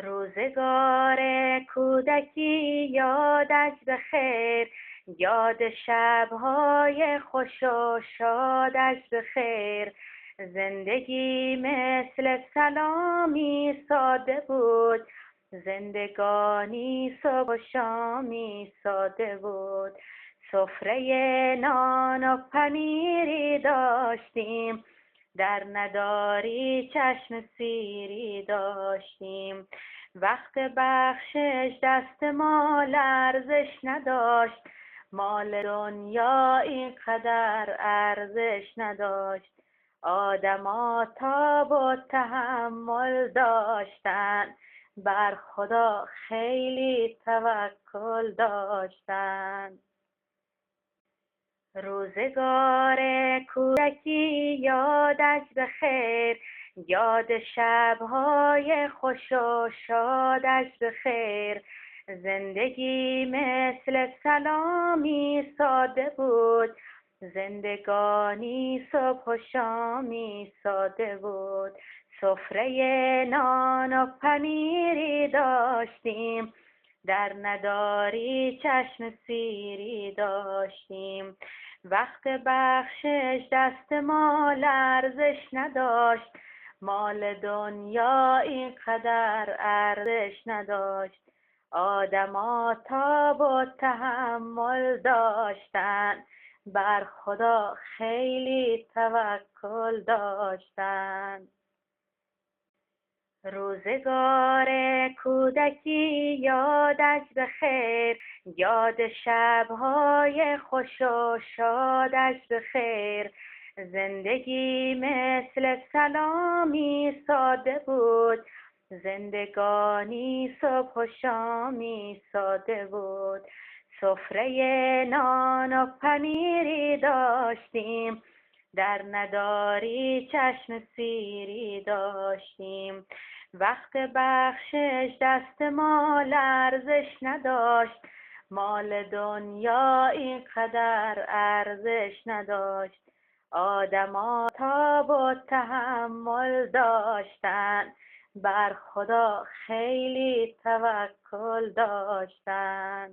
روزگار کودکی یادش به خیر، یاد شب‌های خوش و شادش به خیر. زندگی مثل سلامی ساده بود، زندگانی صبح و شامی ساده بود. سفره نان و پنیری داشتیم، در نداری چشم سیری داشتیم. وقت بخشش دست ما لرزش نداشت، مال دنیا اینقدر ارزش نداشت. آدما تاب و تحمل داشتن، بر خدا خیلی توکل داشتن. روزگار کودکی یادش به خیر، یاد شب‌های خوش و شادش به خیر. زندگی مثل سلامی ساده بود، زندگانی صبح و شامی ساده بود. سفره نان و پنیری داشتیم، در نداری چشم سیری داشتیم. وقت بخشش دست ما لرزش نداشت، مال دنیا اینقدر ارزش نداشت. آدما تاب و تحمل داشتن، بر خدا خیلی توکل داشتن. روزگار کودکی یادش به خیر، یاد شب‌های خوش و شادش به خیر. زندگی مثل سلامی ساده بود، زندگانی صبح و شامی ساده بود. سفره نان و پنیری داشتیم، در نداری چشم سیری داشتیم. وقت بخشش دست ما لرزش نداشت، مال دنیا اینقدر ارزش نداشت. آدما تاب و تحمل داشتن، بر خدا خیلی توکل داشتن.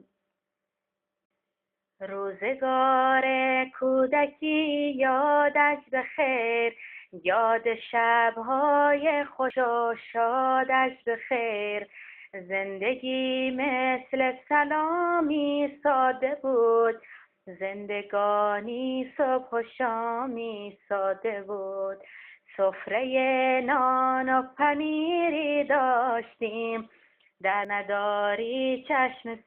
روزگار کودکی یادش به خیر، یاد شب‌های خوش و شادش به خیر. زندگی مثل سلامی ساده بود، زندگانی صبح و شامی ساده بود. سفره نان و پنیری داشتیم، در نداری چشم